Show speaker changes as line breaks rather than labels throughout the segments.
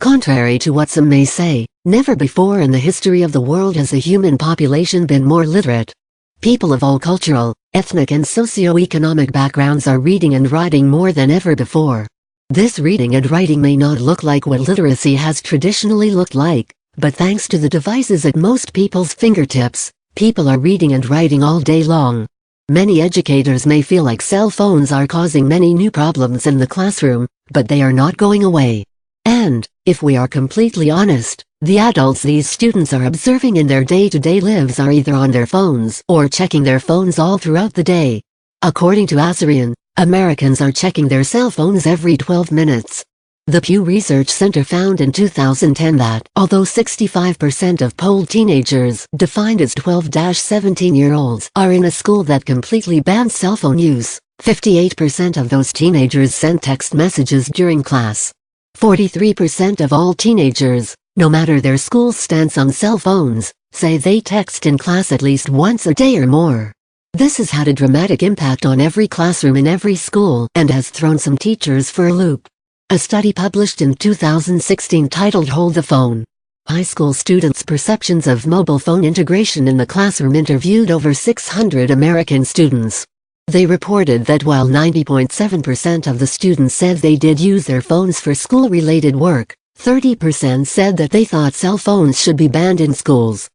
Contrary to what some may say, never before in the history of the world has the human population been more literate. People of all cultural, ethnic and socio-economic backgrounds are reading and writing more than ever before. This reading and writing may not look like what literacy has traditionally looked like, but thanks to the devices at most people's fingertips, people are reading and writing all day long. Many educators may feel like cell phones are causing many new problems in the classroom, but they are not going away. And, if we are completely honest, the adults these students are observing in their day-to-day lives are either on their phones or checking their phones all throughout the day. According to Asarian, Americans are checking their cell phones every 12 minutes. The Pew Research Center found in 2010 that, although 65% of polled teenagers, defined as 12-17-year-olds, are in a school that completely bans cell phone use, 58% of those teenagers sent text messages during class. 43% of all teenagers, no matter their school's stance on cell phones, say they text in class at least once a day or more. This has had a dramatic impact on every classroom in every school and has thrown some teachers for a loop. A study published in 2016 titled Hold the Phone: High School Students' Perceptions of Mobile Phone Integration in the Classroom interviewed over 600 American students. They reported that while 90.7% of the students said they did use their phones for school-related work, 30% said that they thought cell phones should be banned in schools.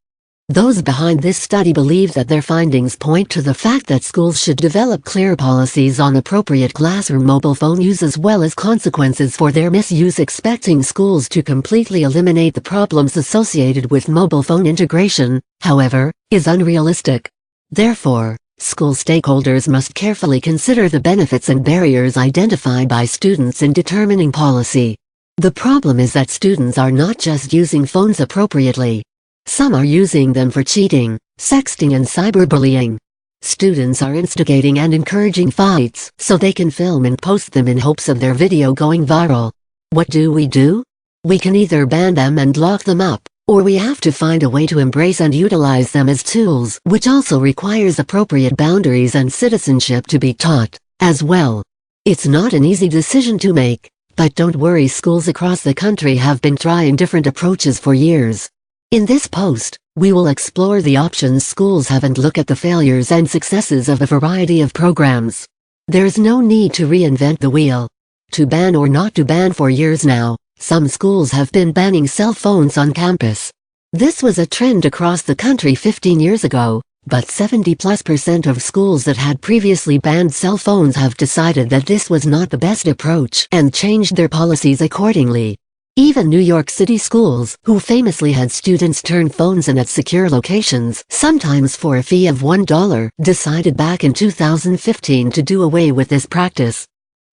Those behind this study believe that their findings point to the fact that schools should develop clear policies on appropriate classroom mobile phone use as well as consequences for their misuse. Expecting schools to completely eliminate the problems associated with mobile phone integration, however, is unrealistic. Therefore, school stakeholders must carefully consider the benefits and barriers identified by students in determining policy. The problem is that students are not just using phones appropriately. Some are using them for cheating, sexting and cyberbullying. Students are instigating and encouraging fights so they can film and post them in hopes of their video going viral. What do? We can either ban them and lock them up, or we have to find a way to embrace and utilize them as tools, which also requires appropriate boundaries and citizenship to be taught, as well. It's not an easy decision to make, but don't worry, schools across the country have been trying different approaches for years. In this post, we will explore the options schools have and look at the failures and successes of a variety of programs. There's no need to reinvent the wheel. To ban or not to ban, for years now, some schools have been banning cell phones on campus. This was a trend across the country 15 years ago, but 70+% of schools that had previously banned cell phones have decided that this was not the best approach and changed their policies accordingly. Even New York City schools, who famously had students turn phones in at secure locations, sometimes for a fee of $1, decided back in 2015 to do away with this practice.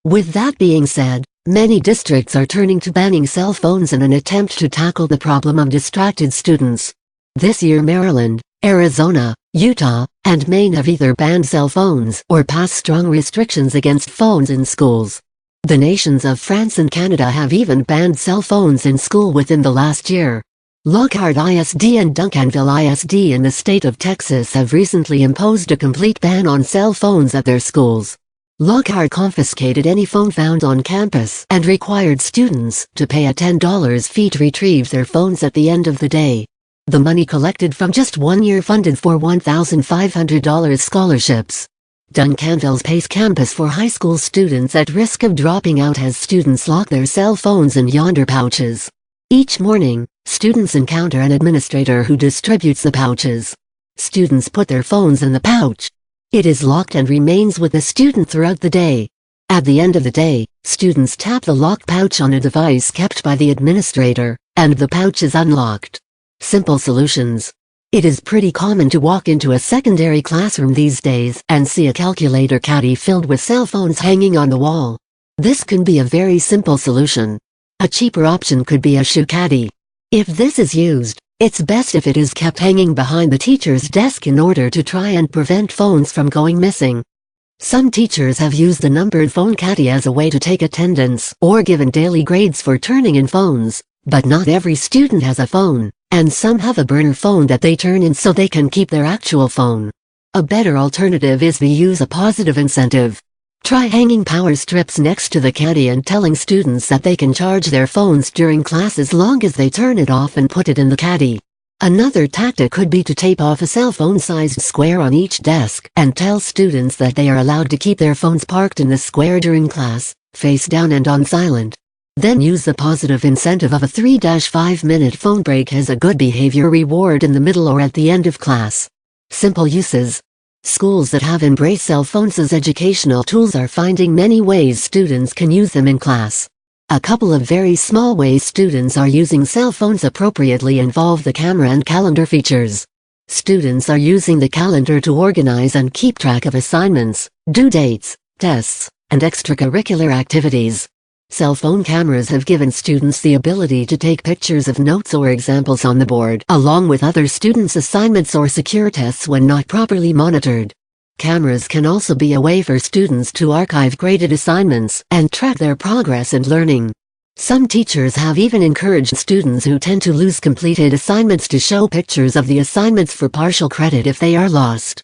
With that being said, many districts are turning to banning cell phones in an attempt to tackle the problem of distracted students. This year Maryland, Arizona, Utah, and Maine have either banned cell phones or passed strong restrictions against phones in schools. The nations of France and Canada have even banned cell phones in school within the last year. Lockhart ISD and Duncanville ISD in the state of Texas have recently imposed a complete ban on cell phones at their schools. Lockhart confiscated any phone found on campus and required students to pay a $10 fee to retrieve their phones at the end of the day. The money collected from just 1 year funded for $1,500 scholarships. Duncanville's Pace Campus for high school students at risk of dropping out has students lock their cell phones in yonder pouches. Each morning, students encounter an administrator who distributes the pouches. Students put their phones in the pouch. It is locked and remains with the student throughout the day. At the end of the day, students tap the locked pouch on a device kept by the administrator, and the pouch is unlocked. Simple solutions. It is pretty common to walk into a secondary classroom these days and see a calculator caddy filled with cell phones hanging on the wall. This can be a very simple solution. A cheaper option could be a shoe caddy. If this is used, it's best if it is kept hanging behind the teacher's desk in order to try and prevent phones from going missing. Some teachers have used the numbered phone caddy as a way to take attendance or given daily grades for turning in phones, but not every student has a phone, and some have a burner phone that they turn in so they can keep their actual phone. A better alternative is to use a positive incentive. Try hanging power strips next to the caddy and telling students that they can charge their phones during class as long as they turn it off and put it in the caddy. Another tactic could be to tape off a cell phone-sized square on each desk and tell students that they are allowed to keep their phones parked in the square during class, face down and on silent. Then use the positive incentive of a 3-5 minute phone break as a good behavior reward in the middle or at the end of class. Simple uses. Schools that have embraced cell phones as educational tools are finding many ways students can use them in class. A couple of very small ways students are using cell phones appropriately involve the camera and calendar features. Students are using the calendar to organize and keep track of assignments, due dates, tests, and extracurricular activities. Cell phone cameras have given students the ability to take pictures of notes or examples on the board, along with other students' assignments or secure tests when not properly monitored. Cameras can also be a way for students to archive graded assignments and track their progress and learning. Some teachers have even encouraged students who tend to lose completed assignments to show pictures of the assignments for partial credit if they are lost.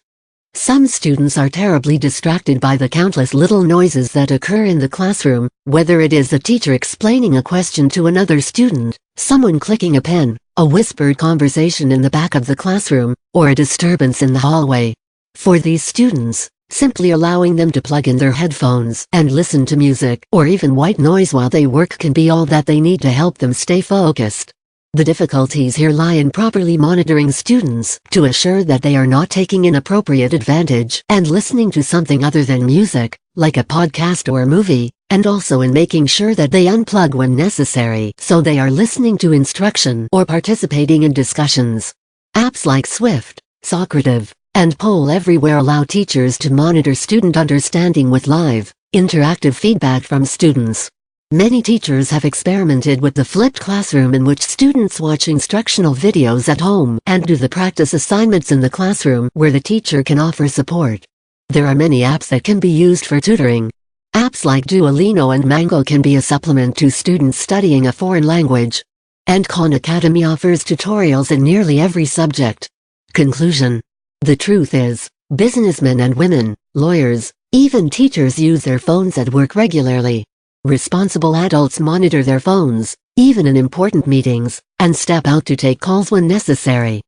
Some students are terribly distracted by the countless little noises that occur in the classroom, whether it is the teacher explaining a question to another student, someone clicking a pen, a whispered conversation in the back of the classroom, or a disturbance in the hallway. For these students, simply allowing them to plug in their headphones and listen to music or even white noise while they work can be all that they need to help them stay focused. The difficulties here lie in properly monitoring students to assure that they are not taking inappropriate advantage and listening to something other than music, like a podcast or a movie, and also in making sure that they unplug when necessary so they are listening to instruction or participating in discussions. Apps like Swift, Socrative, and Poll Everywhere allow teachers to monitor student understanding with live, interactive feedback from students. Many teachers have experimented with the flipped classroom in which students watch instructional videos at home and do the practice assignments in the classroom where the teacher can offer support. There are many apps that can be used for tutoring. Apps like Duolingo and Mango can be a supplement to students studying a foreign language. And Khan Academy offers tutorials in nearly every subject. Conclusion. The truth is, businessmen and women, lawyers, even teachers use their phones at work regularly. Responsible adults monitor their phones, even in important meetings, and step out to take calls when necessary.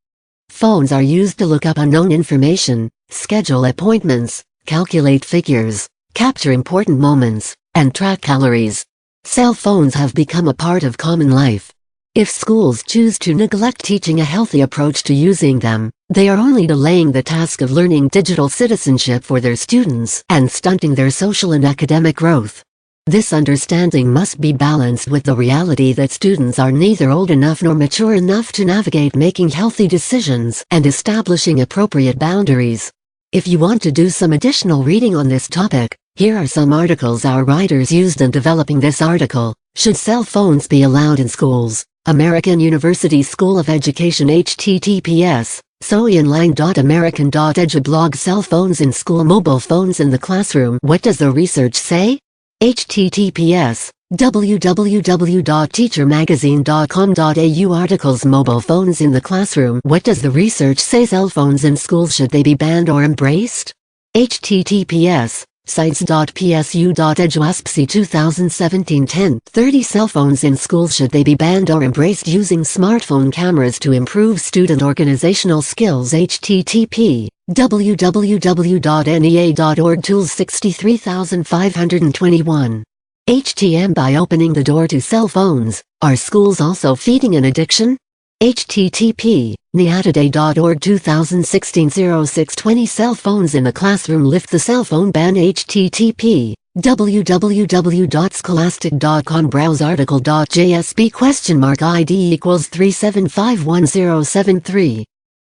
Phones are used to look up unknown information, schedule appointments, calculate figures, capture important moments, and track calories. Cell phones have become a part of common life. If schools choose to neglect teaching a healthy approach to using them, they are only delaying the task of learning digital citizenship for their students and stunting their social and academic growth. This understanding must be balanced with the reality that students are neither old enough nor mature enough to navigate making healthy decisions and establishing appropriate boundaries. If you want to do some additional reading on this topic, here are some articles our writers used in developing this article. Should cell phones be allowed in schools? American University School of Education https soionline.american.edu blog Cell phones in school. Mobile phones in the classroom. What does the research say? https www.teachermagazine.com.au articles. Mobile phones in the classroom. What does the research say? Cell phones in schools, should they be banned or embraced? https sites.psu.edu ASPSI 2017 10-30 Cell phones in schools, should they be banned or embraced? Using smartphone cameras to improve student organizational skills. http www.nea.org Tools 63521. HTM By opening the door to cell phones, are schools also feeding an addiction? http neatoday.org 2016-06-20 Cell phones in the classroom, lift the cell phone ban. http www.scholastic.com browse article.jsp ? ID = 3751073